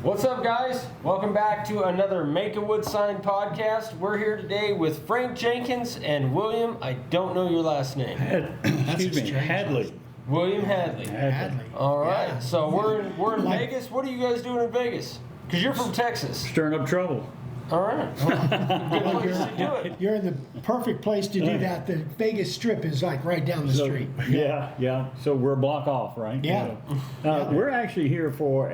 What's up, guys? Welcome back to another Make a Wood Sign podcast. We're here today with Frank Jenkins and William. I don't know your last name. Hadley. William Hadley. All right. Yeah. So we're in Vegas. What are you guys doing in Vegas? Because you're from Texas. Stirring up trouble. All right. Good place to do it. You're in the perfect place to do that. The Vegas Strip is like right down the street. Yeah. So we're a block off, right? Yeah. We're actually here for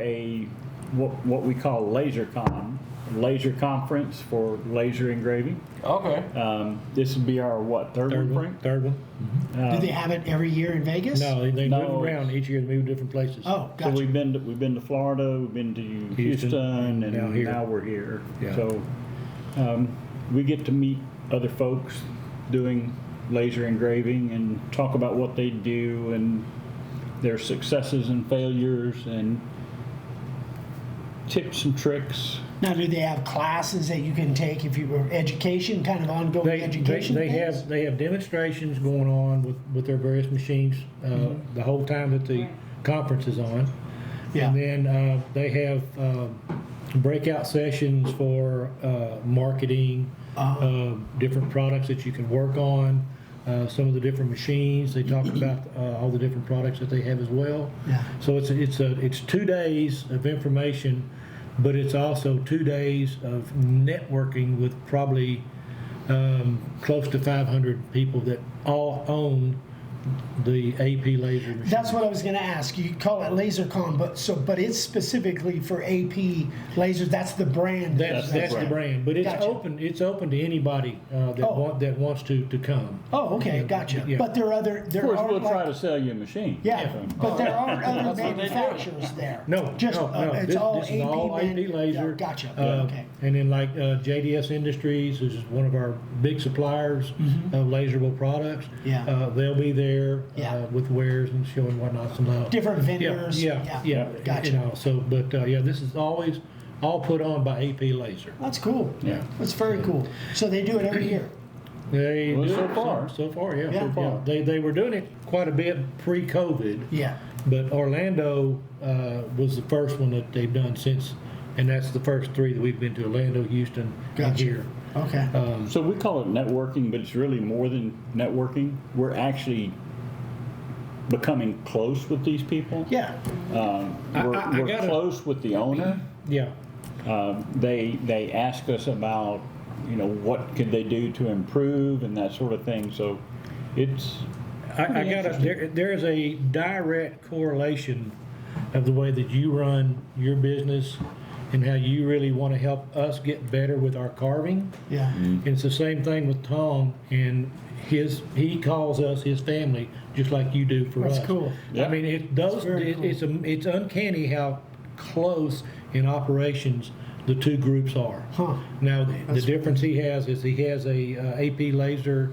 what we call LaserCon, laser conference for laser engraving. Okay. This would be our third one, Frank? Third one. Do they have it every year in Vegas? No, they No, move around each year. They move different places. Oh, So gotcha. we've been to Florida, we've been to Houston, and now here. now we're here. Yeah. So we get to meet other folks doing laser engraving and talk about what they do and their successes and failures and tips and tricks. Now, do they have classes that you can take if you were education, kind of ongoing education? They things? have demonstrations going on with their various machines the whole time that the conference is on. Yeah. And then they have breakout sessions for marketing, different products that you can work on, some of the different machines. They talk about all the different products that they have as well. Yeah. So it's 2 days of information, but it's also 2 days of networking with probably close to 500 people that all own the AP laser machine. That's what I was going to ask. You call it LaserCon, but it's specifically for AP lasers. That's the brand. That's the brand, but it's Gotcha. open. It's open to anybody that wants to come. Oh, okay, gotcha. Yeah. But there are Of course, we'll try to sell you a machine. Yeah, but there aren't other That's what they do. manufacturers there. No, just no. it's This all is AP, all AP laser. Yeah, gotcha. Uh, Okay. And then like JDS Industries is one of our big suppliers of laserable products. Yeah. They'll be there Yeah. with wares and showing whatnot. Some Different vendors. Yeah. Gotcha. You know, so, but this is always all put on by AP Laser. That's cool. Yeah. That's very cool. So they do it every year. They Well, do so it far. So far, yeah. Yeah. So far. They were doing it quite a bit pre-COVID. Yeah. But Orlando was the first one that they've done since, and that's the first three that we've been to: Orlando, Houston, and Gotcha. here. Okay. So we call it networking, but it's really more than networking. We're actually becoming close with these people. Yeah. We're gotta- close with the owner. Yeah. They ask us about, what could they do to improve and that sort of thing. So it's I got there is a direct correlation of the way that you run your business and how you really want to help us get better with our carving. Yeah. And it's the same thing with Tom, and he calls us his family just like you do for us. That's cool. Yeah. I mean, very cool. it's uncanny how close in operations the two groups are. Huh. Now the difference he has is he has a AP laser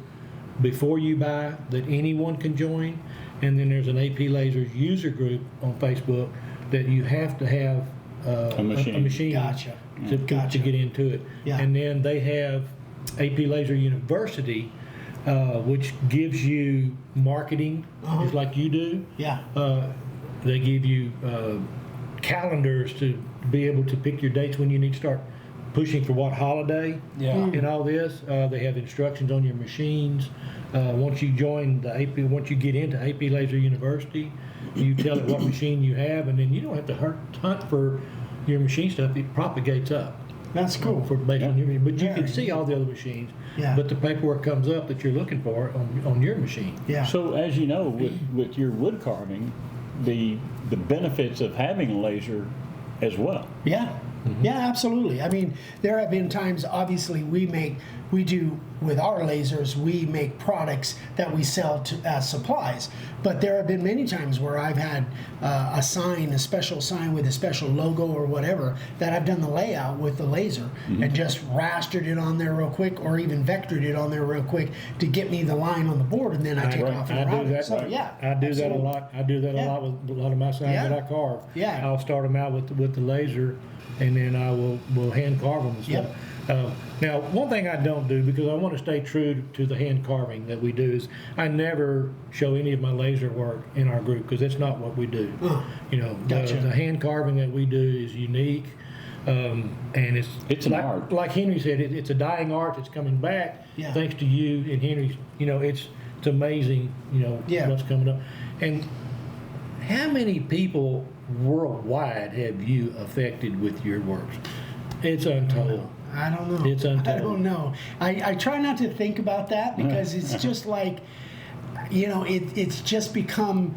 before you buy that anyone can join, and then there's an AP Lasers user group on Facebook that you have to have A machine. Gotcha. to Gotcha. get into it. Yeah. And then they have AP Laser University, which gives you marketing, just like you do. Yeah. They give you calendars to be able to pick your dates when you need to start pushing for what holiday. Yeah. And all this. They have instructions on your machines. Once you join the AP, once you get into AP Laser University, you tell it what machine you have, and then you don't have to hunt for your machine stuff. It propagates up. That's cool. Based on your, but you Very can see all the other machines. Yeah. But the paperwork comes up that you're looking for on your machine. Yeah. So as you know, with your wood carving, the benefits of having a laser as well. Yeah. Yeah, absolutely. I mean, there have been times, obviously, we do with our lasers, we make products that we sell to as supplies. But there have been many times where I've had a special sign with a special logo or whatever, that I've done the layout with the laser and just rastered it on there real quick, or even vectored it on there real quick to get me the line on the board, and then I take off and I do route it. that. So, yeah, I do that a absolutely. lot. I do that a lot with a lot of my signs Yeah. that I carve. Yeah. I'll start them out with the laser, and then I will hand carve them and stuff. Now, one thing I don't do, because I want to stay true to the hand carving that we do, is I never show any of my laser work in our group, because that's not what we do. You know, Gotcha. the hand carving that we do is unique, and It's an like, art. Like Henry said, it's a dying art that's coming back, Yeah. thanks to you and Henry. You know, it's amazing, you know, Yeah. what's coming up. And how many people worldwide have you affected with your works? It's untold. I don't know. It's untold. I don't know. I try not to think about that, because it's just like, you know, it's just become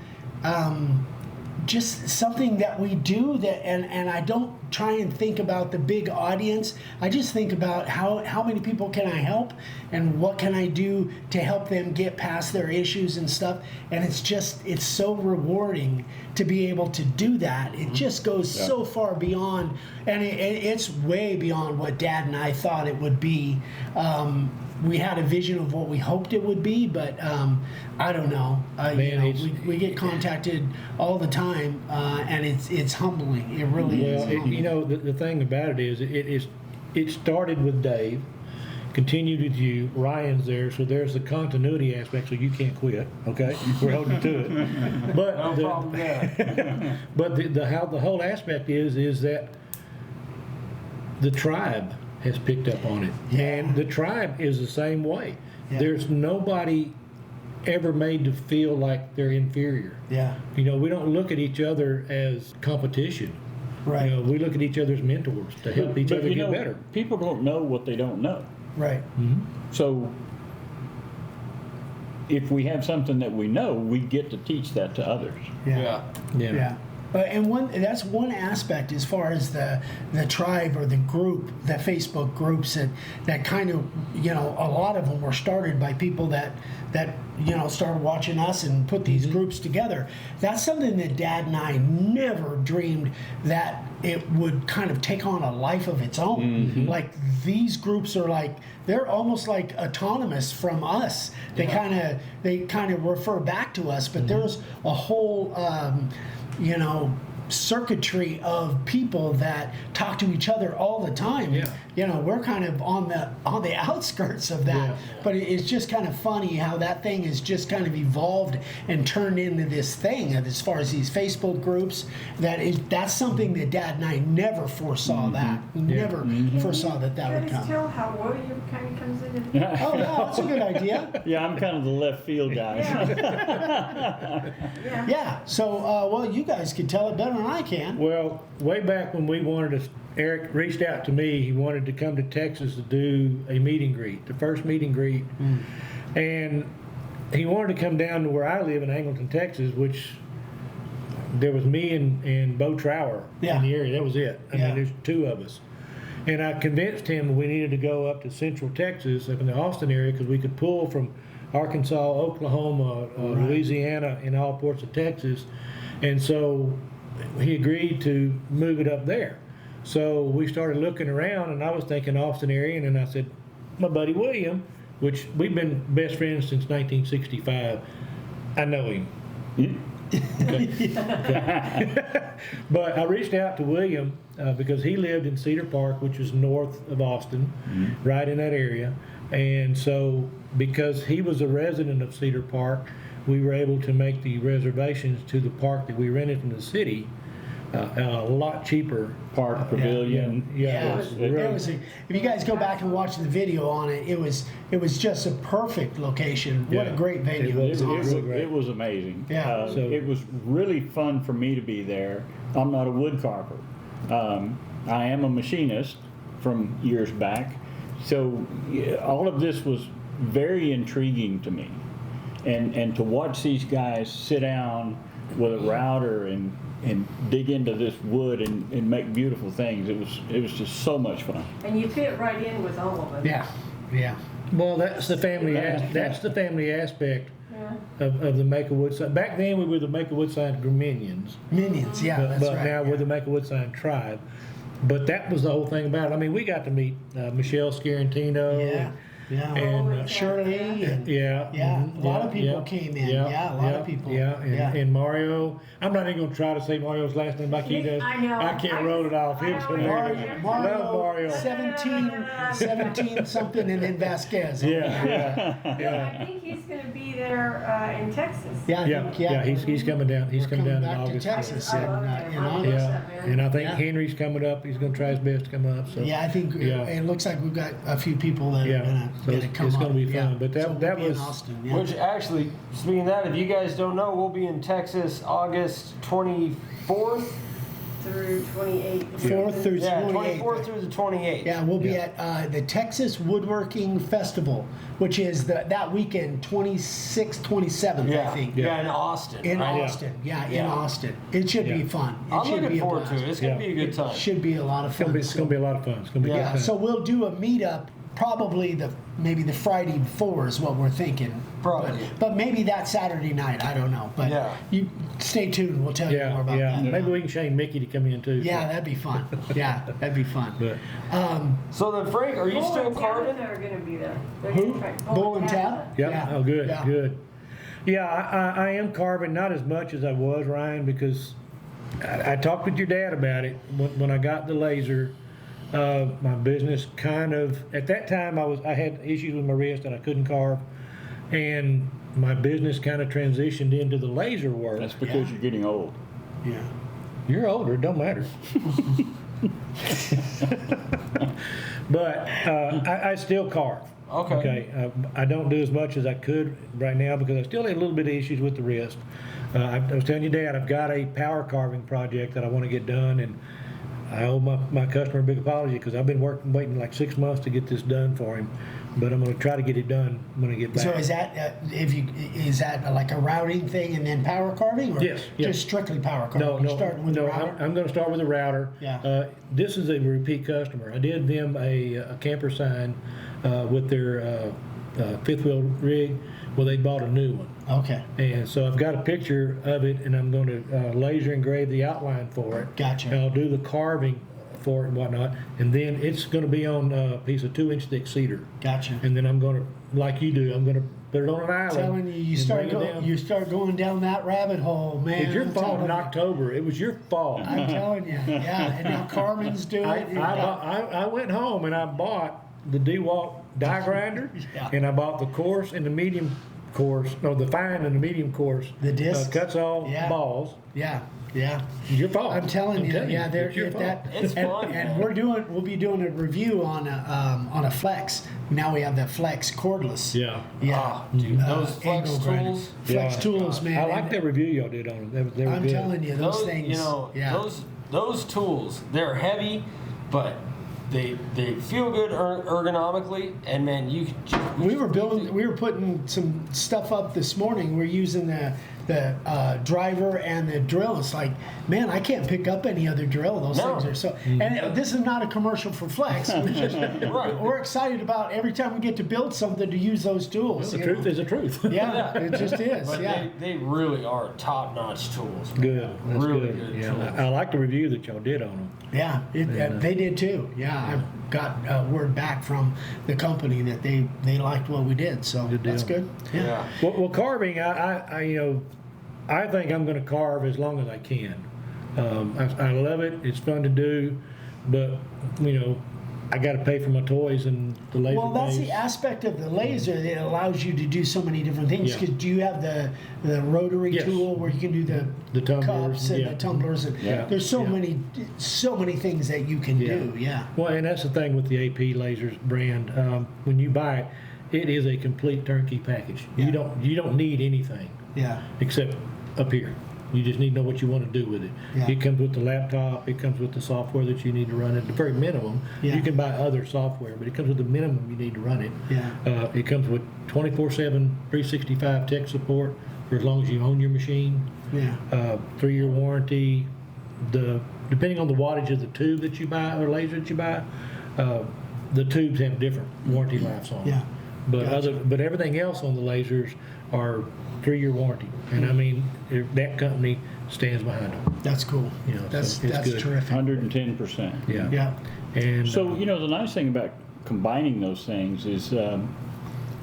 just something that we do, that, and I don't try and think about the big audience. I just think about how many people can I help, and what can I do to help them get past their issues and stuff. And it's so rewarding to be able to do that. It just goes so far beyond, and it's way beyond what Dad and I thought it would be. We had a vision of what we hoped it would be, but I don't know. We get contacted all the time, and it's humbling. It really is. Well, you know, the thing about it is, it started with Dave, continued with you. Ryan's there, so there's the continuity aspect. So you can't quit. Okay, we're holding to it. But No problem there. but the whole aspect is that the tribe has picked up on it, and the tribe is the same way. Yeah. There's nobody ever made to feel like they're inferior. Yeah. You know, we don't look at each other as competition. Right. You know, we look at each other as mentors to help each other you get know, better. people don't know what they don't know. Right. So if we have something that we know, we get to teach that to others. Yeah. Yeah. And that's one aspect as far as the tribe or the group, the Facebook groups that kind of, you know, a lot of them were started by people that you know, started watching us and put these groups together. That's something that Dad and I never dreamed that it would kind of take on a life of its own. Like, these groups are like, they're almost like autonomous from us. They kind of refer back to us, but there's a whole you know, circuitry of people that talk to each other all the time. Yeah. You know, we're kind of on the outskirts of that. Yeah. But it's just kind of funny how that thing has just kind of evolved and turned into this thing. And as far as these Facebook groups, that's something that Dad and I never foresaw. That we never foresaw that Can would you come. tell how William kind of comes in? Oh yeah, that's a good idea. Yeah, I'm kind of the left field guy. Yeah. Yeah. So well, you guys could tell it better than I can. Well, way back when we wanted to, Eric reached out to me. He wanted to come to Texas to do a meet and greet, the first meet and greet. And he wanted to come down to where I live in Angleton, Texas, which there was me and Bo Trower Yeah. in the area. That was it. I Yeah. mean, there's two of us. And I convinced him we needed to go up to Central Texas, up in the Austin area, because we could pull from Arkansas, Oklahoma, Louisiana, and all parts of Texas. And so he agreed to move it up there. So we started looking around, and I was thinking Austin area, and then I said, my buddy William, which we've been best friends since 1965, I know him. But I reached out to William because he lived in Cedar Park, which is north of Austin, right in that area. And so because he was a resident of Cedar Park, we were able to make the reservations to the park that we rented from the city a lot cheaper. Park pavilion. Yeah, was it was if you guys go back and watch the video on it, it was just a perfect location. What a Yeah. great video! It It was was awesome. really great. It was amazing. Yeah. So- it was really fun for me to be there. I'm not a wood carver. I am a machinist from years back. So yeah, all of this was very intriguing to me. And to watch these guys sit down with a router and dig into this wood and make beautiful things, it was just so much fun. And you fit right in with all of them. Yeah, yeah, Well, that's the family. That's the family aspect Yeah. of the Make a Wood Sign. Back then, we were the Make a Wood Sign Minions, Minions. Yeah, but, that's but right. now we're the Make a Wood Sign Tribe. But that was the whole thing about it. I mean, we got to meet Michelle Scarantino. Yeah. Yeah. And Oh, Shirley and yeah. a lot of people yeah, came in. Yeah, a lot of people. Yeah, and Mario. I'm not even gonna try to say Mario's last name like he does. I know. I can't roll it off. He was hilarious. Love Mario. 17 something, and then Vasquez. Yeah. I think he's gonna be there in Texas. Yeah, I think, He's coming down. He's We're coming down in back to August. Texas I in love it. in I love August. that, Yeah, man. and I think Yeah. Henry's coming up. He's gonna try his best to come up. So Yeah, I think it looks like we've got a few people that yeah. are gonna, So gonna come it's up. gonna be fun. Yeah. But that So we'll that be in was Austin. Yeah. Which actually, speaking of that, if you guys don't know, we'll be in Texas August 24th. Through 28. 4th through Yeah, 28th. 24th through the 28th. Yeah, we'll be at the Texas Woodworking Festival, which is that weekend, 26th, 27th, Yeah, I think. yeah, in Austin. In right? Austin, in Yeah. Austin. It should be Yeah. fun. It I'm should be looking a forward to blast. it. It's gonna Yeah. be a good time. It should be a lot of fun. it's gonna be a lot of fun. It's gonna be a Yeah, good so time. we'll do a meetup probably maybe the Friday before is what we're thinking. Probably. But maybe that Saturday night, I don't know. But Yeah. you stay tuned. We'll tell you more about that. Maybe we can shame Mickey to come in too. Yeah, that'd be fun. Yeah, that'd be fun. But So then, Frank, are you Bull still and carving? Tabitha are gonna be there. They're Who? gonna try- Bull and Tab? yeah. Yeah. Oh, good. Yeah. Good. Yeah, I am carving, not as much as I was, Ryan, because I talked with your dad about it when I got the laser. My business kind of at that time I had issues with my wrist and I couldn't carve, and my business kind of transitioned into the laser work. That's because you're getting old. Yeah. You're older, it don't matter. But I still carve. Okay. I don't do as much as I could right now because I still have a little bit of issues with the wrist. I was telling you, Dad, I've got a power carving project that I want to get done, and I owe my customer a big apology because I've been waiting like 6 months to get this done for him. But I'm going to try to get it done when I get back. So is that is that like a routing thing and then power carving, or Yes. just strictly power carving? No, You're no, starting with no. the router? I'm going to start with a router. Yeah. This is a repeat customer. I did them a camper sign with their fifth wheel rig. Well, they bought a new one, Okay, and so I've got a picture of it, and I'm going to laser engrave the outline for it. Gotcha. And I'll do the carving for it and whatnot, and then it's going to be on a piece of 2-inch thick cedar. gotcha. And then I'm going to, like you do, I'm going to put it on an island. Telling you, and bring it down. going down that rabbit hole, man. It's your I'm fault telling in you. October. It was your fault. I'm telling you, yeah. And now Carmen's doing it. I went home and I bought the DeWalt die grinder, Yeah. and I bought the coarse and the medium coarse, no, the fine and the medium coarse. The discs? Cuts all Yeah. balls. Yeah, yeah. It's your fault. I'm telling you, yeah. There, it's your if fault. that, It's fun, and man. we'll be doing a review on a Flex. Now we have the Flex cordless. Yeah. Yeah. Ah, dude, those Flex angle grinder. tools. Flex Yeah. tools, man. I like And that review y'all did on them. They were I'm good. telling you, those things. You know, yeah. those tools, they're heavy, but they feel good ergonomically, and man, you can just, we were putting some stuff up this morning. We're using the driver and the drill. It's like, man, I can't pick up any other drill. Those No. things are so. And this is not a commercial for Flex. Right. We're excited about every time we get to build something to use those tools. The you truth know? is the truth. Yeah, it just is. But Yeah. they really are top-notch tools. Good. That's Really good. good Yeah. tools. I like the review that y'all did on them. Yeah, they did too. Yeah, I got word back from the company that they liked what we did, so Good that's deal. good. Yeah. Well, carving, I think I'm going to carve as long as I can. I love it. It's fun to do, but I got to pay for my toys and the laser. Well, that's things. the aspect of the laser that allows you to do so many different things. Yeah. Because do you have the rotary Yes. tool where you can do The tumblers, cups and yeah. the tumblers and Yeah. there's so Yeah. many things that you can Yeah. do. Yeah. Well, and that's the thing with the AP Lasers brand. When you buy it, it is a complete turnkey package. Yeah. You don't need anything Yeah. except up here. You just need to know what you want to do with it. Yeah. It comes with the laptop. It comes with the software that you need to run it. The very minimum. Yeah. You can buy other software, but it comes with the minimum you need to run it. Yeah. It comes with 24/7, 365 tech support for as long as you own your machine. Yeah. 3-year warranty. Depending on the wattage of the tube that you buy or laser that you buy, the tubes have different warranty lives on them. Yeah. But Gotcha. but everything else on the lasers are 3-year warranty, and I mean that company stands behind them. That's cool. You know, That's so it's good. terrific. 110%. Yeah. Yeah. And So, the nice thing about combining those things is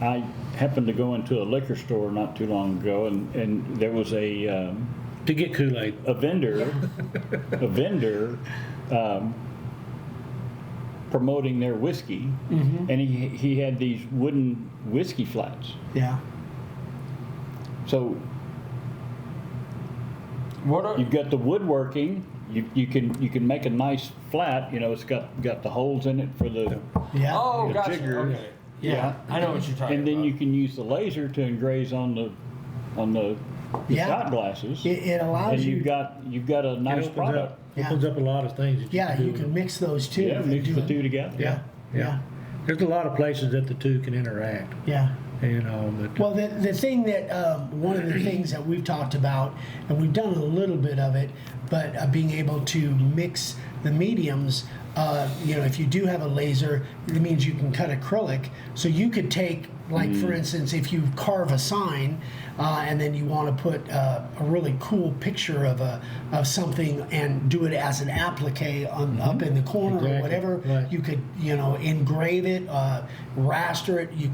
I happened to go into a liquor store not too long ago, and there was To get Kool-Aid. a vendor promoting their whiskey, and he had these wooden whiskey flats. Yeah. So What are, you've got the woodworking. You can make a nice flat. It's got the holes in it for the Yeah. oh, the gotcha. jigger. Okay. Yeah. I know what you're talking And then about. you can use the laser to engraze on the Yeah. shot glasses. It allows and you. you've got a nice It product. opens up a lot of things that you Yeah, can do. you can mix those two. Yeah, mix Do the it. two together. Yeah. Yeah. There's a lot of places that the two can interact. Yeah. But Well, the thing that, one of the things that we've talked about, and we've done a little bit of it, but being able to mix the mediums, if you do have a laser, it means you can cut acrylic. So you could take, like, for instance, if you carve a sign, and then you want to put a really cool picture of something and do it as an applique up in the corner or Exactly. whatever, Right. you could engrave it, raster it. You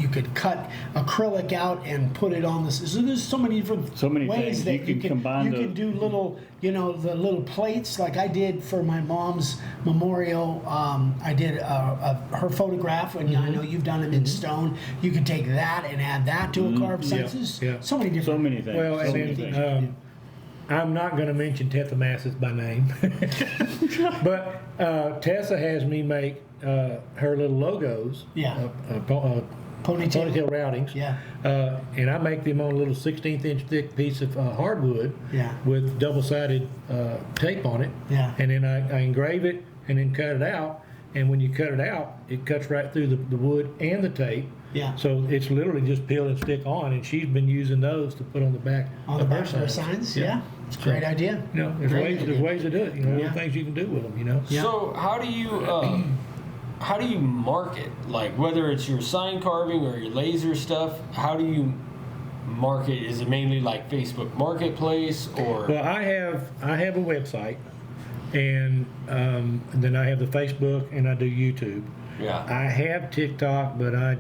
could cut acrylic out and put it on this. So there's so many different So many ways things. that You can combine You the- can do little, the little plates like I did for my mom's memorial. I did her photograph, and I know you've done them in stone. You can take that and add that to a carved Yeah, census. yeah. So many different. So many things. well, so and many then, things. I'm not going to mention Tessa Masses by name, but Tessa has me make her little logos. Yeah. Ponytail Ponytail. routings. Yeah. And I make them on a little 16th-inch thick piece of hardwood Yeah. with double-sided tape on it. Yeah. And then I engrave it and then cut it out. And when you cut it out, it cuts right through the wood and the tape. Yeah. So it's literally just peel and stick on. And she's been using those to put on the back On the of back of her signs. Yeah. It's a great idea. There's Great ways, idea. there's ways to do it. Yeah. Little things you can do with them. Yeah. So how do you market? Like whether it's your sign carving or your laser stuff, how do you market? Is it mainly like Facebook Marketplace or? Well, I have a website, and then I have the Facebook, and I do YouTube. Yeah. I have TikTok, but I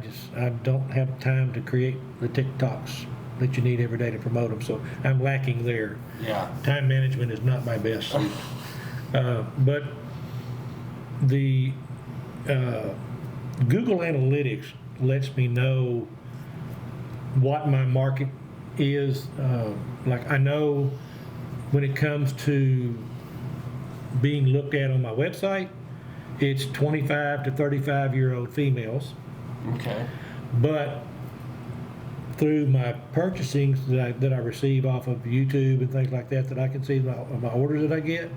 don't have time to create the TikToks that you need every day to promote them. So I'm lacking there. Yeah. Time management is not my best suit. But the Google Analytics lets me know what my market is. Like I know when it comes to being looked at on my website, it's 25 to 35-year-old females. Okay. But through my purchasing that I receive off of YouTube and things like that I can see my orders that I get,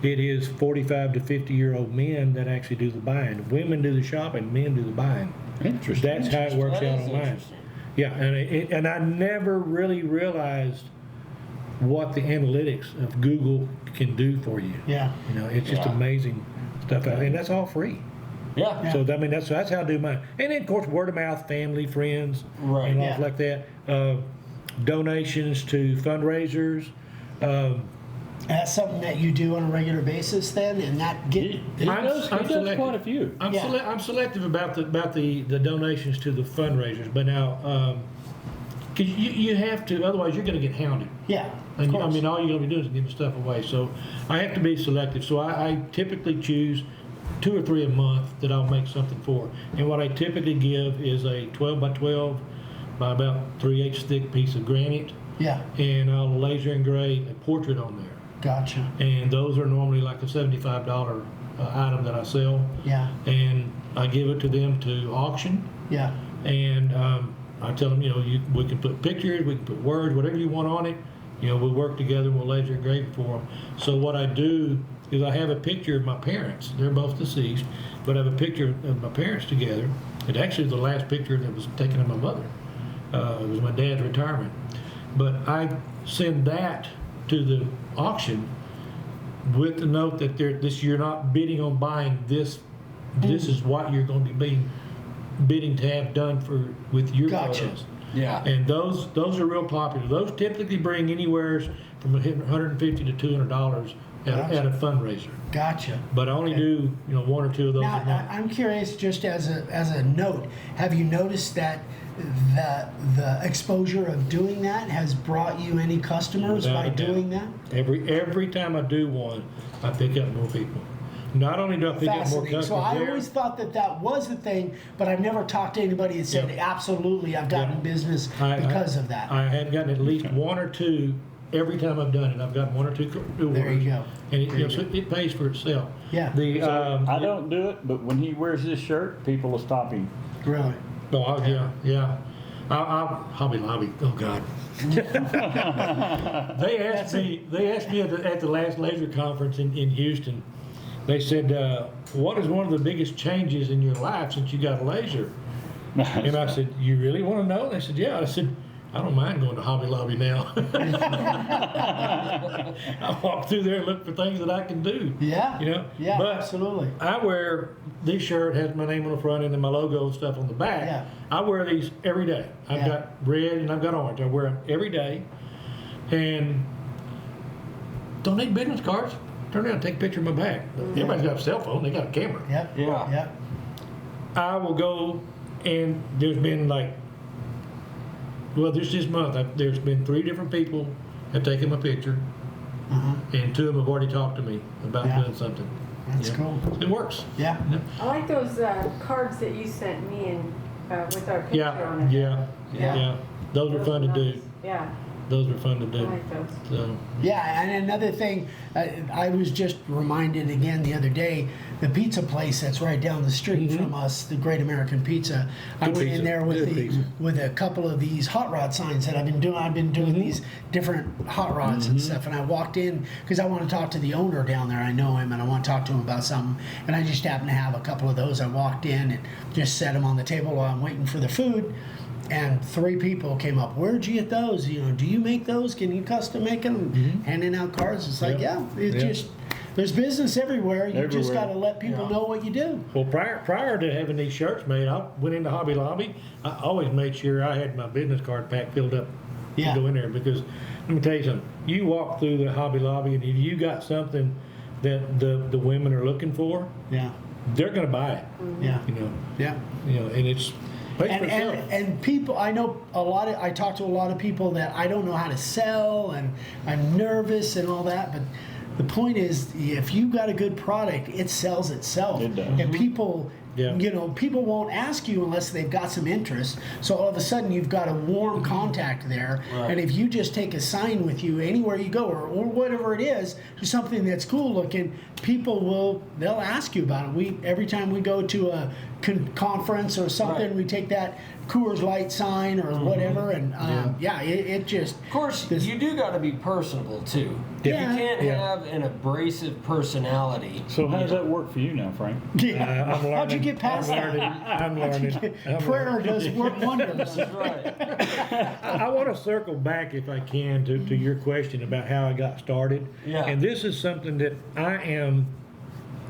it is 45 to 50-year-old men that actually do the buying. Women do the shopping, men do the buying. Interesting. That's how it works That out is online. interesting. Yeah, and I never really realized what the analytics of Google can do for you. Yeah. It's just Yeah. amazing stuff out there, and that's all free. Yeah. So I mean that's how I do mine. And then of course word of mouth, family, friends, Right. and Yeah. stuff like that. Donations to fundraisers. That's something that you do on a regular basis then, and that get. He I'm does selective. quite a few. I'm, Yeah. I'm selective about the donations to the fundraisers, but now because you have to, otherwise you're going to get hounded. Yeah. And Of course. all you're going to be doing is giving stuff away. So I have to be selective. So I typically choose 2 or 3 a month that I'll make something for. And what I typically give is a 12 by 12 by about 3/8 thick piece of granite, Yeah. and I'll laser engrave a portrait on there. Gotcha. And those are normally like a $75 item that I sell. Yeah. And I give it to them to auction. Yeah. And I tell them, we can put pictures, we can put words, whatever you want on it. We'll work together and we'll laser engrave it for them. So what I do is I have a picture of my parents. They're both deceased, but I have a picture of my parents together. It actually is the last picture that was taken of my mother. It was my dad's retirement. But I send that to the auction with the note that you're not bidding on buying this. This is what you're going to be bidding to have done with your Gotcha. photos. Yeah. And those are real popular. Those typically bring anywhere from $150 to $200 at a fundraiser. Gotcha. But I only do, one or two of those a Now, month. I'm curious, just as a note, have you noticed that the exposure of doing that has brought you any customers Without by a doubt. doing that? Every time I do one, I pick up more people. Not only do I pick up more Fascinating. customers So I there, always thought that was the thing, but I've never talked to anybody that said, Yeah. absolutely, I've gotten Yeah. business I- because of that. I have gotten at least one or two every time I've done it. I've gotten one or two orders. There you go. And it, There you so it pays for itself. Yeah. The I don't do it, but when he wears this shirt, people will stop him. Really? Yeah. Hobby Lobby. Oh God. They asked me at the last laser conference in Houston. They said, "What is one of the biggest changes in your life since you got a laser?" And I said, "You really want to know?" They said, "Yeah." I said, "I don't mind going to Hobby Lobby now." I walk through there and look for things that I can do. Yeah. Yeah, But absolutely. I wear this shirt, has my name on the front and then my logo and stuff on the back. Yeah. I wear these every day. I've Yeah. got red and I've got orange. I wear them every day. And don't need business cards. Turn around and take a picture of my back. Everybody's got a cell phone. They got a camera. Yep. Yeah. Yep. I will go, and there's been this month, there's been 3 different people have taken my picture, and 2 of them have already talked to me about Yeah. doing something. That's cool. It works. Yeah. I like those cards that you sent me with our picture on it. Yeah. Those are fun to do. Yeah, Those are fun to I do. like those. So, Yeah, and another thing, I was just reminded again the other day, the pizza place that's right down the street from us, the Great American Pizza. I Good went pizza. in there Good pizza. with a couple of these hot rod signs that I've been doing. I've been doing these different hot rods and stuff, and I walked in because I want to talk to the owner down there. I know him, and I want to talk to him about something. And I just happened to have a couple of those. I walked in and just set them on the table while I'm waiting for the food. And 3 people came up. Where'd you get those? Do you make those? Can you custom make them? Handing out cards. It's like, it's there's business everywhere. You just Everywhere. got to let people know what you do. well, prior to having these shirts made, I went into Hobby Lobby. I always made sure I had my business card pack filled up Yeah. to go in there, because let me tell you something. You walk through the Hobby Lobby, and if you got something that the women are looking for, Yeah. they're going to buy it. Yeah. Yeah. And it's pays for itself. And people, I know I talk to a lot of people that I don't know how to sell, and I'm nervous and all that, but the point is, if you got a good product, it sells itself. It does. And people, Yeah. people won't ask you unless they've got some interest. So all of a sudden, you've got a warm contact there. Right. And if you just take a sign with you anywhere you go, or whatever it is, just something that's cool looking, they'll ask you about it. Every time we go to a conference or something, Right. we take that Coors Light sign or whatever, and it just. Of course, you do got to be personable too. Yeah. You can't Yeah. have an abrasive personality. So how does that work for you now, Frank? Yeah. I'm learning. How'd you get past I'm that? learning. Prayer does work wonders. That's right. I want to circle back, if I can, to your question about how I got started. Yeah. And this is something that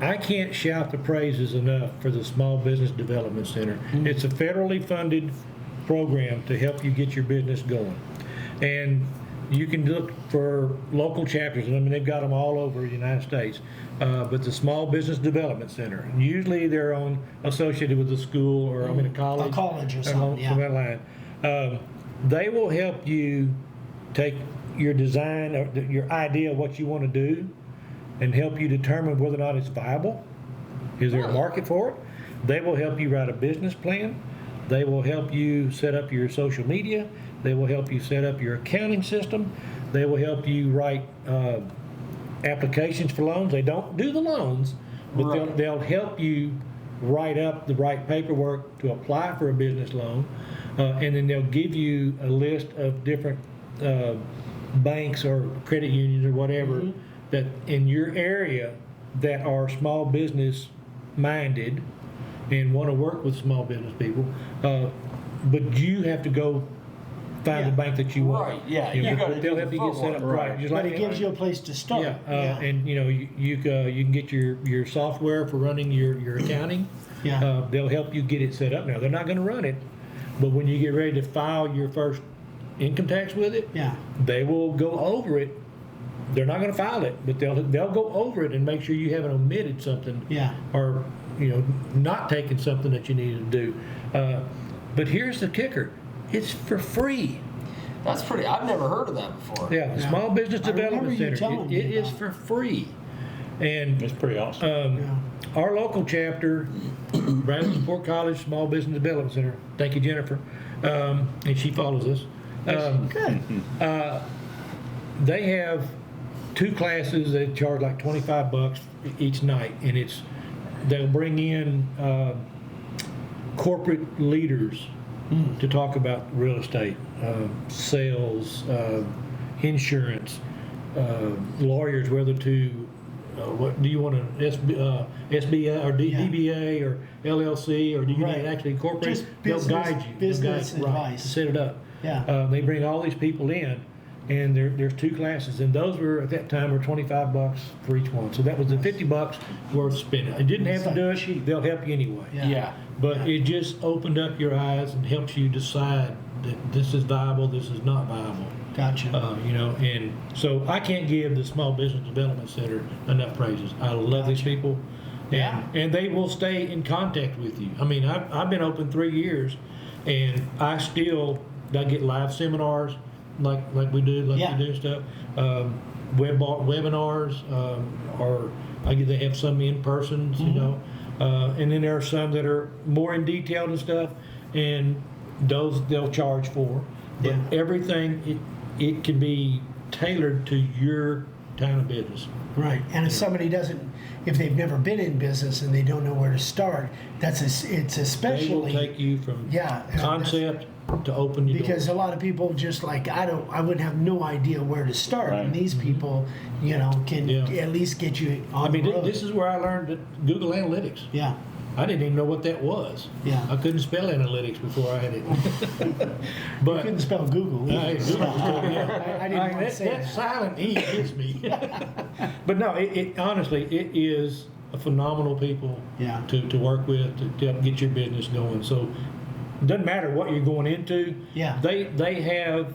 I can't shout the praises enough for the Small Business Development Center. It's a federally funded program to help you get your business going. And you can look for local chapters, and I mean, they've got them all over the United States. But the Small Business Development Center, usually they're associated with a school or a college. A college or along something, yeah. that line. They will help you take your design or your idea of what you want to do and help you determine whether or not it's viable. Is there a market for it? They will help you write a business plan. They will help you set up your social media. They will help you set up your accounting system. They will help you write applications for loans. They don't do the loans, but Right. they'll help you write up the right paperwork to apply for a business loan, and then they'll give you a list of different banks or credit unions or whatever that in your area that are small business minded and want to work with small business people, but you have to go find the bank that you want. Right, yeah, you know, gotta but do they'll the help you get set up footwork. right. Just But like it gives you a place to start. yeah, and you can get your software for running your accounting. Yeah. They'll help you get it set up. Now they're not going to run it, but when you get ready to file your first income tax with it, Yeah. they will go over it they're not going to file it, but they'll go over it and make sure you haven't omitted something. Yeah. Or, not taken something that you needed to do. But here's the kicker. It's for free. That's pretty. I've never heard of that before. Yeah, the Small Business I remember Development you Center. telling me It is about for free. And It's pretty awesome. our local chapter, Brazos-Port College Small Business Development Center, thank you, Jennifer, and she follows us. Good. They have 2 classes that charge like $25 each night, and they'll bring in corporate leaders to talk about real estate, sales, insurance, lawyers, whether to what do you want an SBA or DBA or LLC, or do you Right. need actually incorporate? Just They'll business- guide you. business They'll guide, right, advice. to set it up. Yeah. They bring all these people in, and there's 2 classes, and those were at that time were $25 for each one. So that was the $50 worth spending. It didn't have to do it; they'll help you anyway. Yeah. But it just opened up your eyes and helps you decide that this is viable, this is not viable. Gotcha. And so I can't give the Small Business Development Center enough praises. I love these people, and they will stay in contact with you. I mean, I've been open 3 years, and I get live seminars like we do, we do stuff, webinars, or they have some in persons, and then there are some that are more in detail and stuff, and those they'll charge for. But everything it can be tailored to your town of business. Right. And if somebody if they've never been in business and they don't know where to start, it's especially. They will take you from concept to open your because doors. a lot of people just like I would have no idea where to start, Right. and these people, can at least get you on the road. This is where I learned that Google Analytics. Yeah. I didn't even know what that was. Yeah. I couldn't spell analytics before I had it. You But couldn't spell Google. I didn't want to say that silent E hits me. But no, it honestly, it is a phenomenal people to work with to help get your business going. So it doesn't matter what you're going into. Yeah. They have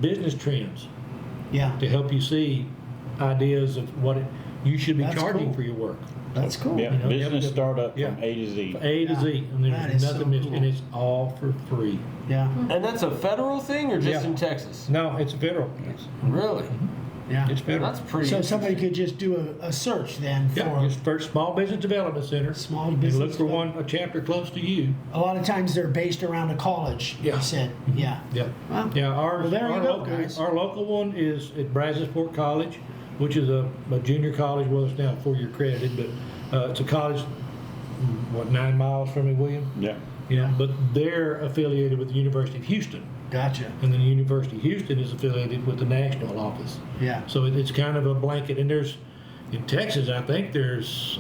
business trends Yeah. to help you see ideas of what you should be That's charging cool. for your work. That's cool. Yeah, business startup Yeah. from A to Z. A to Z, and That there's is nothing so missing, cool. and it's all for free. Yeah. And that's a federal thing, or just Yeah. in Texas? No, it's federal. Really? Yeah. It's federal. That's pretty. So somebody could just do a search then for Yeah, just for Small Business Development Center. Small And Business look for a chapter close to you. a lot of times they're based around a college. Yeah. You said. Yeah. Yeah. Wow. Yeah, Well, there you go, guys. Our local one is at Brazos-Port College, which is a junior college. Well, it's now 4-year accredited, but it's a college, 9 miles from me, William? Yeah. Yeah, but they're affiliated with the University of Houston. Gotcha. And then the University of Houston is affiliated with the national office. Yeah. So it's kind of a blanket. And in Texas, I think there's,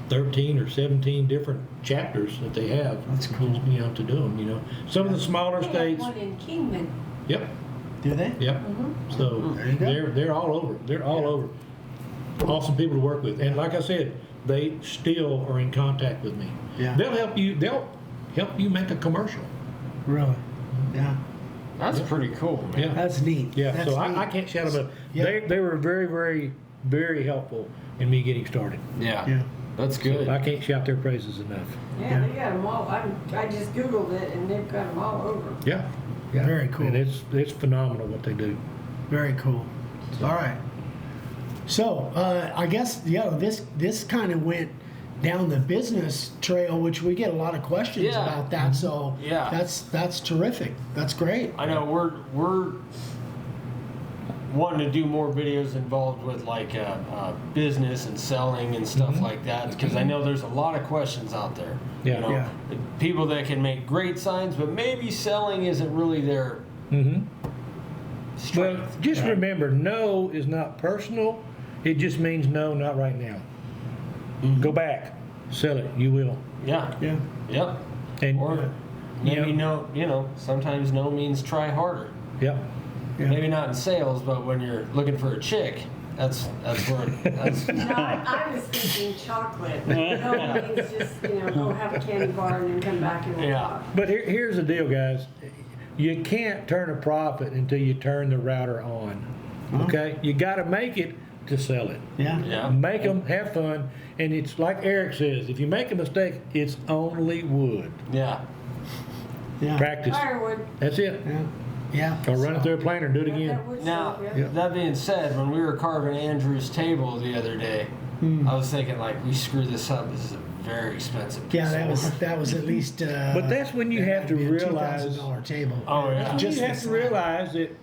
13 or 17 different chapters that they have. That's cool. To do them, Some of the smaller They have states. one in Kingman. Yep, Do they? yep. So There you go. they're all over. They're all over. Awesome people to work with. And like I said, they still are in contact with me. Yeah. They'll help you make a commercial. Really? Yeah. That's pretty cool, man. Yeah. That's neat. Yeah, That's so neat. I can't shout them out. Yeah. They were very, very, very helpful in me getting started. Yeah. Yeah. That's good. I can't shout their praises enough. Yeah, they got them all. I just Googled it and they've got them all over. Yeah. Yeah. Very cool. And it's phenomenal what they do. Very cool. All right. So I guess this kind of went down the business trail, which we get a lot of questions Yeah. about that. So Yeah. that's terrific. That's great. I know we're wanting to do more videos involved with like business and selling and stuff like that, because I know there's a lot of questions out there. Yeah. Yeah. People that can make great signs, but maybe selling isn't really their Well, strength. just remember, no is not personal. It just means no, not right now. Go back, sell it. You will. Yeah. Yeah. Yep. And Or maybe no. Sometimes no means try harder. Yep. Yeah. Maybe not in sales, but when you're looking for a chick, that's where that's. No, I was thinking chocolate. No, means just, go have a candy bar and then come back and we'll Yeah. talk. But here's the deal, guys. You can't turn a profit until you turn the router on. Okay, you got to make it to sell it. Yeah. Yeah. Make them, have fun, and it's like Eric says, if you make a mistake, it's only wood. Yeah. Yeah. Practice. Firewood. That's it. Yeah. Yeah. Or run it through a planer and do it again. That would Now, sell good. that being said, when we were carving Andrew's table the other day, I was thinking, like, we screwed this up. This is a very expensive piece Yeah, of that was at least. But that's when you have to realize. $2,000 table. Oh, yeah. Just You have to realize that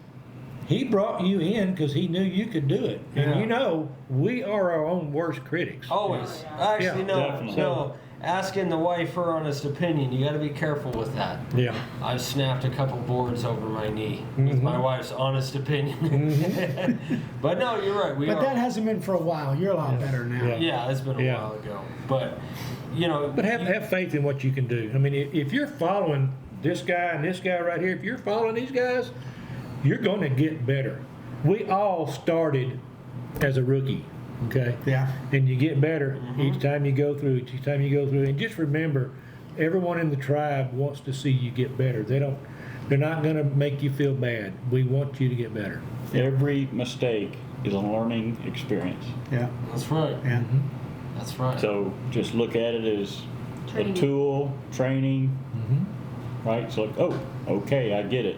he brought you in because he knew you could do it. Yeah. And you know, we are our own worst critics. Always. Oh, Actually, Yeah, no. definitely. No. Asking the wife her honest opinion, you got to be careful with that. Yeah. I've snapped a couple boards over my knee with my wife's honest opinion. But no, you're right. We But are. that hasn't been for a while. You're a lot better now. Yeah. Yeah, it's been a Yeah. while ago. But, you know. But have faith in what you can do. I mean, if you're following this guy and this guy right here, if you're following these guys, you're going to get better. We all started as a rookie, okay? Yeah. And you get better each time you go through it, each time you go through it. And just remember, everyone in the tribe wants to see you get better. They're not going to make you feel bad. We want you to get better. Every mistake is a learning experience. Yeah. That's right. Yeah. That's right. So just look at it as Training. a tool, training, right? So like, oh, okay, I get it.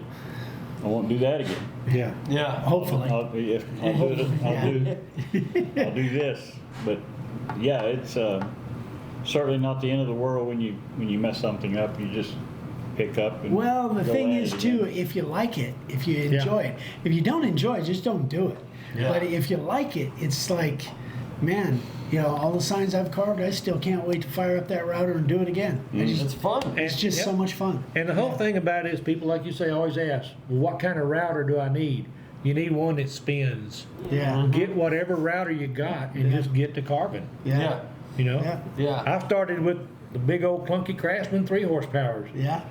I won't do that again. Yeah. yeah. Hopefully. I'll do this. But yeah, it's certainly not the end of the world when you mess something up. You just pick up and Well, the go thing at is it too, again. if you like it, if you enjoy it. If you don't enjoy it, just don't do it. Yeah. But if you like it, it's like, man, you know, all the signs I've carved, I still can't wait to fire up that router and do it again. It's fun. It's just so much fun. And the whole thing about it is people, like you say, always ask, well, what kind of router do I need? You need one that spins. Yeah. Get whatever router you got and just get to carving. Yeah. You know? Yeah. Yeah. I started with the big old clunky Craftsman 3 horsepowers. Yeah.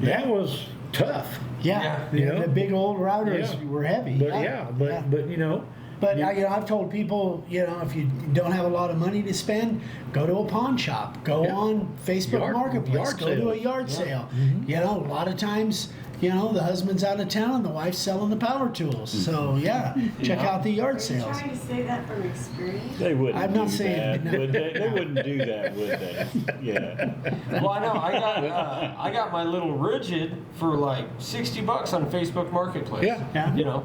That was tough. Yeah. Yeah. The, You know? the big old routers Yeah. were heavy. But yeah. but you know. But you- you know, I've told people, you know, if you don't have a lot of money to spend, go to a pawn shop, go Yeah. on Facebook Yard Marketplace, go to a sales. yard sale. You know, a lot of times, you know, the husband's out of town, the wife's selling the power tools. So yeah, check out the yard Are you sales. trying to say that from experience? They wouldn't I'm not do saying- that, would they? They wouldn't do that, would they? Yeah. Well, I know. I got my little rigid for like $60 on Facebook Marketplace. Yeah. Yeah. You know,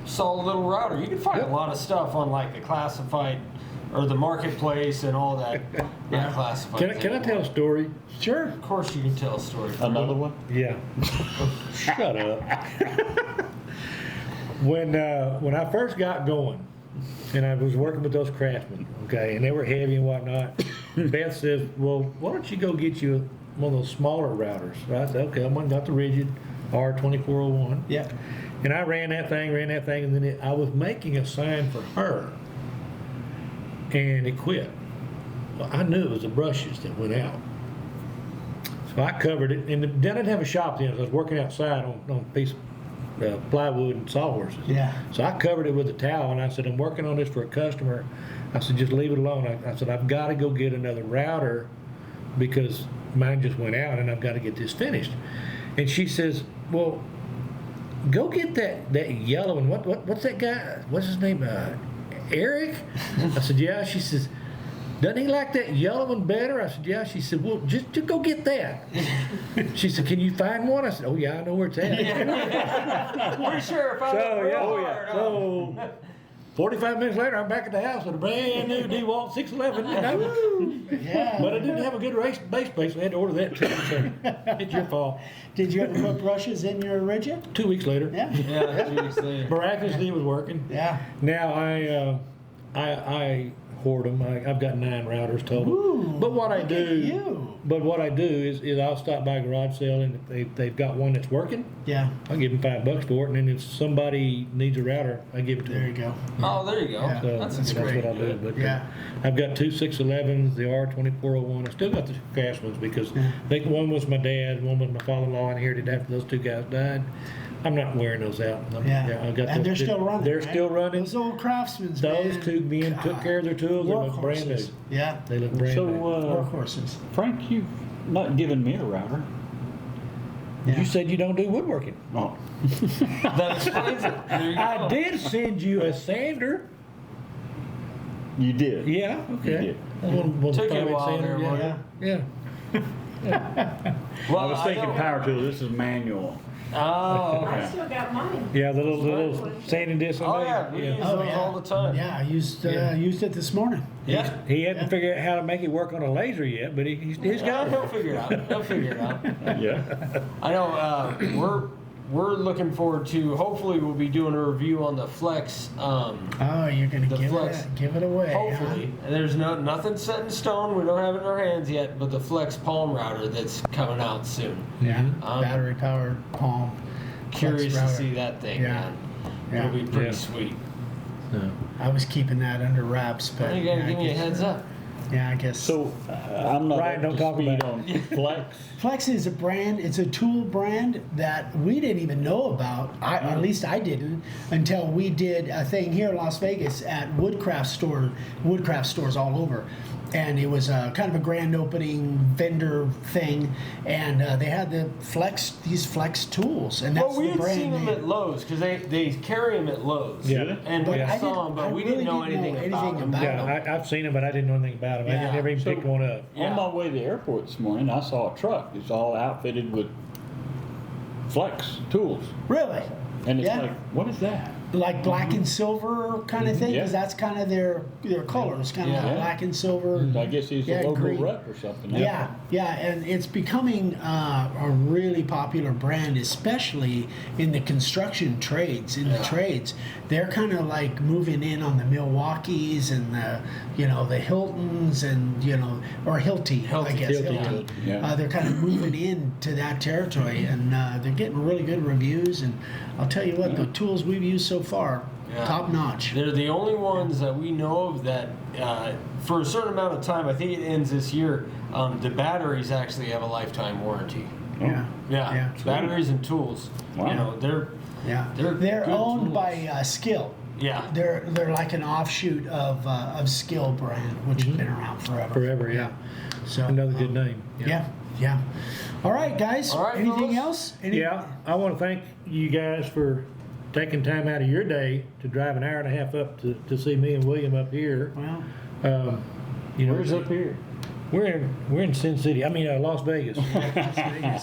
solid little router. You can find a lot of stuff on like the classified or the marketplace and all that. Not classified. Can I tell a story? Sure. Of course, you can tell a story. Another one? Yeah. Shut up. When I first got going, and I was working with those craftsmen, okay, and they were heavy and whatnot, Beth says, well, why don't you go get you one of those smaller routers? So I said, okay, I went and got the rigid R2401. Yeah. And I ran that thing, and then I was making a sign for her, and it quit. Well, I knew it was the brushes that went out. So I covered it, and then I didn't have a shop then. So I was working outside on a piece of plywood and sawhorses. Yeah. So I covered it with a towel, and I said, I'm working on this for a customer. I said, just leave it alone. I said, I've got to go get another router because mine just went out, and I've got to get this finished. And she says, well, go get that yellow one. What's that guy? What's his name? Eric? I said, yeah. She says, doesn't he like that yellow one better? I said, yeah. She said, well, just go get that. She said, can you find one? I said, oh yeah, I know where it's at. Pretty sure if I So look yeah, real hard, so 45 minutes later, I'm back at the house with a brand new DeWalt 611. You know? Yeah. But I didn't have a good base plate, so I had to order that too. So it's your fault. Did you ever put brushes in your rigid? 2 weeks later, Yeah. Yeah, geez, they- miraculously it was working. Yeah. Now I hoard them. I've got 9 routers total. Ooh, but what I look do, at you. but what I do is I'll stop by a garage sale, and if they've got one that's working, Yeah. I'll give them $5 for it. And then if somebody needs a router, I give it to There them. you go. Oh, there you go. Yeah. So That's that's great. what I do. But Yeah. I've got 2 611s, the R2401. I still got the Craftsmans because Yeah. I think one was my dad, one was my father-in-law, and inherited after those 2 guys died. I'm not wearing those out. Yeah. I've got And those they're two. still running. They're right? still running. Those old craftsmen. Those 2 men took care of their tools. They look brand new. Workhorses. Yeah. They look brand So, new. Workhorses. Frank, you've not given me a router. You said you don't do woodworking. Oh, That explains it. There you I go. did send you a sander. you did. Yeah, okay. You did. Took you a while there, yeah. wasn't Yeah. Well, I was thinking know- power tool. This is manual. Oh, I okay. still got mine. Yeah, the little sanding disc on Oh there. yeah, we use Oh, those yeah. all the time. Yeah, I used it this morning. Yeah. He hadn't figured out how to make it work on a laser yet, but he's got He'll it. figure it out. He'll figure it out. Yeah. I know. We're looking forward to. Hopefully, we'll be doing a review on the Flex. Oh, you're gonna The Flex. give it away. Hopefully, there's nothing set in stone. We don't have it in our hands yet, but the Flex Palm router that's coming out soon. Huh? Yeah, Um, battery powered Palm. Curious Flex to router. see that thing. Yeah. Man. Yeah. It'll be pretty Yeah. sweet. So, I was keeping that under wraps, but You gotta yeah, give I me a guess- heads up. Yeah, I guess. So I'm not Ryan, up don't to talk speed about on Flex. Flex is a brand. It's a tool brand that we didn't even know about. At least I didn't until we did a thing here in Las Vegas at woodcraft stores all over. And it was kind of a grand opening vendor thing, and they had these Flex tools, and that's Well, we the had brand seen them name. at Lowe's because they carry them at Lowe's. Yeah. And But we I saw them, didn't- I but we really didn't know didn't know anything about anything them. about yeah, I've seen him, but I didn't know anything about him. Yeah. I never even So- picked one up. Yeah. On my way to the airport this morning, I saw a truck. It's all outfitted with Flex tools. Really, And it's Yeah. like, what is that? like black and silver kind of thing, Yeah. because that's kind of their colors, kind of Yeah. like black and silver. I guess he's Yeah, a local green. rep or something. Yeah, yeah, and it's becoming a really popular brand, especially in the construction trades. In the trades, they're kind of like moving in on the Milwaukees and the Hiltons and or Hilti, I Hilti, guess. Hilti, yeah. They're kind of moving into that territory, and they're getting really good reviews. And I'll tell you what, the tools we've used so far, Yeah. top notch. They're the only ones that we know of that, for a certain amount of time, I think it ends this year, the batteries actually have a lifetime warranty. Yeah, Yeah, batteries and tools. Wow. They're yeah. They're They're good owned tools. by Skill. yeah. They're like an offshoot of Skill brand, which has been around forever. Forever, yeah. So Another good name. Yeah, yeah. All right, guys. All right, Anything fellas. else? Yeah, I want to thank you guys for taking time out of your day to drive an hour and a half up to see me and William up here. Well, Where's up here? We're in Sin City. I mean, Las Vegas.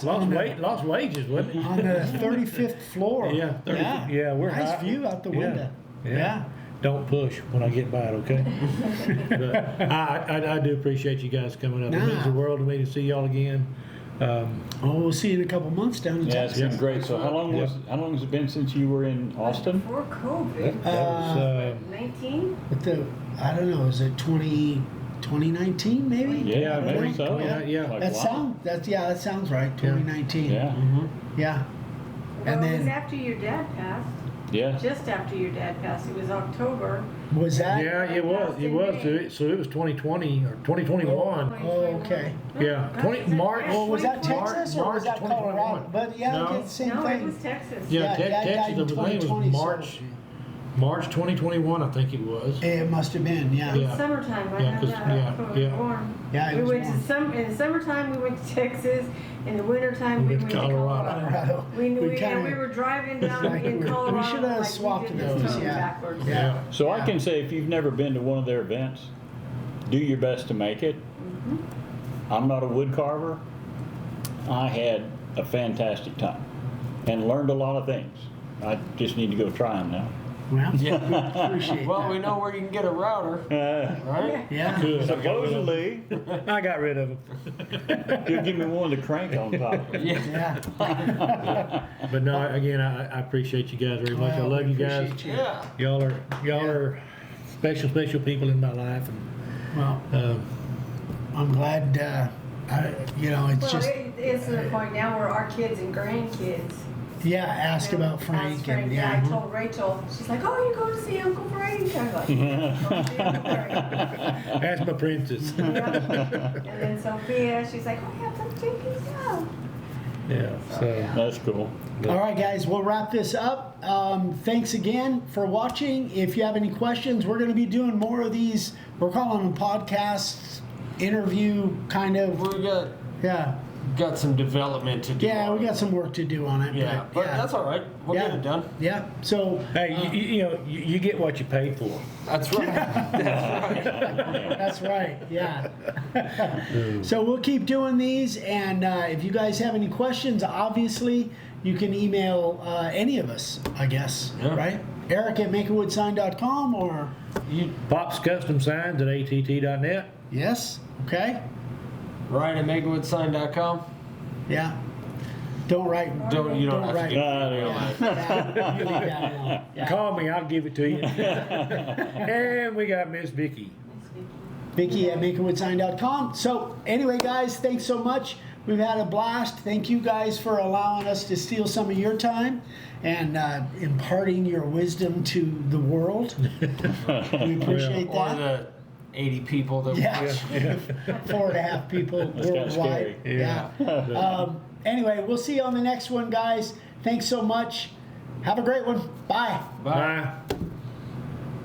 Lost wages, wasn't it? on the 35th floor. Yeah, 30 yeah, we're nice high. view out the Yeah, window. yeah. Don't push when I get by it, okay? But I do appreciate you guys coming up. It means the Nah. world to me to see y'all again. Oh, we'll see you in a couple months down in Yeah, it's Texas. been great. So how long has it been since you were in Austin? Before COVID. That was, 19? But I don't know, is it 2019 maybe? Yeah, I maybe think, so. yeah. Like, That wow. sounds right. 2019. Yeah. Yeah. Well, And it was then after your dad passed. Yeah. Just after your dad passed. It was October. was that? Yeah, it was. It was. So it was 2020 or 2021. Oh, okay. Yeah, 20 March. Well, was that March- Texas or was March that Colorado? 2021. But yeah, No. it's the same No, it thing. was Texas. Yeah, Yeah, Dad died Texas. in I think it 2020, was so- March 2021. I think it was. It must have been, yeah. Yeah. Summertime. I Yeah, had 'cause- that. yeah, I was yeah. born. Yeah, he We was went born. in the summertime we went to Texas. In the wintertime we went to Colorado. Colorado. We kinda- were driving down like in we Colorado. should have like swapped we did this those, totally yeah. backwards. Yeah. So I can say if you've never been to one of their events, do your best to make it. I'm not a wood carver. I had a fantastic time and learned a lot of things. I just need to go try them now. Well, Yeah. appreciate Well, that. we know where you can get a router, right? Yeah. Good. Supposedly, I got rid of them. you'll give me one to crank on top. Yeah. Yeah. But no, again, I appreciate you guys very much. I Well, love we you guys. appreciate you. Yeah. Y'all are special people in my life, and Well, I'm glad. It's Well, just it's to the point now where our kids and grandkids ask about Frank ask and I told Rachel, she's like, "Oh, you go to see Uncle Frank?" I was like, "Yeah, go see Uncle Frank." that's my princess. Yeah. And then Sophia, she's like, "Oh, yeah, Frank Jenkins, yeah." Yeah. So That's cool. All right, guys, we'll wrap this up. Thanks again for watching. If you have any questions, we're going to be doing more of these. We're calling them podcasts, interview kind of. We got Yeah. got some development to do. Yeah, on we it. got some work to do on it. Yeah, but that's all right. We'll get it done. Yeah. So Hey, you know, you get what you pay for. That's right. That's right. that's right. Yeah. So we'll keep doing these, and if you guys have any questions, obviously you can email any of us, I guess. Yeah. Right? Eric at makewoodsign.com or Pop's Custom Signs at att.net. yes. Okay. Ryan at megawoodsign.com. Yeah. Don't write. You don't have write. to do Yeah, you leave that alone. Yeah. Call me, I'll give it to you. And we got Miss Vicky. Vicky at makewoodsign.com. So anyway, guys, thanks so much. We've had a blast. Thank you guys for allowing us to steal some of your time and imparting your wisdom to the world. We appreciate Or that. the 80 people that Yeah, watch. 4.5 people That's kinda worldwide. scary. Yeah. Anyway, we'll see you on the next one, guys. Thanks so much. Have a great one. Bye. Bye. Bye.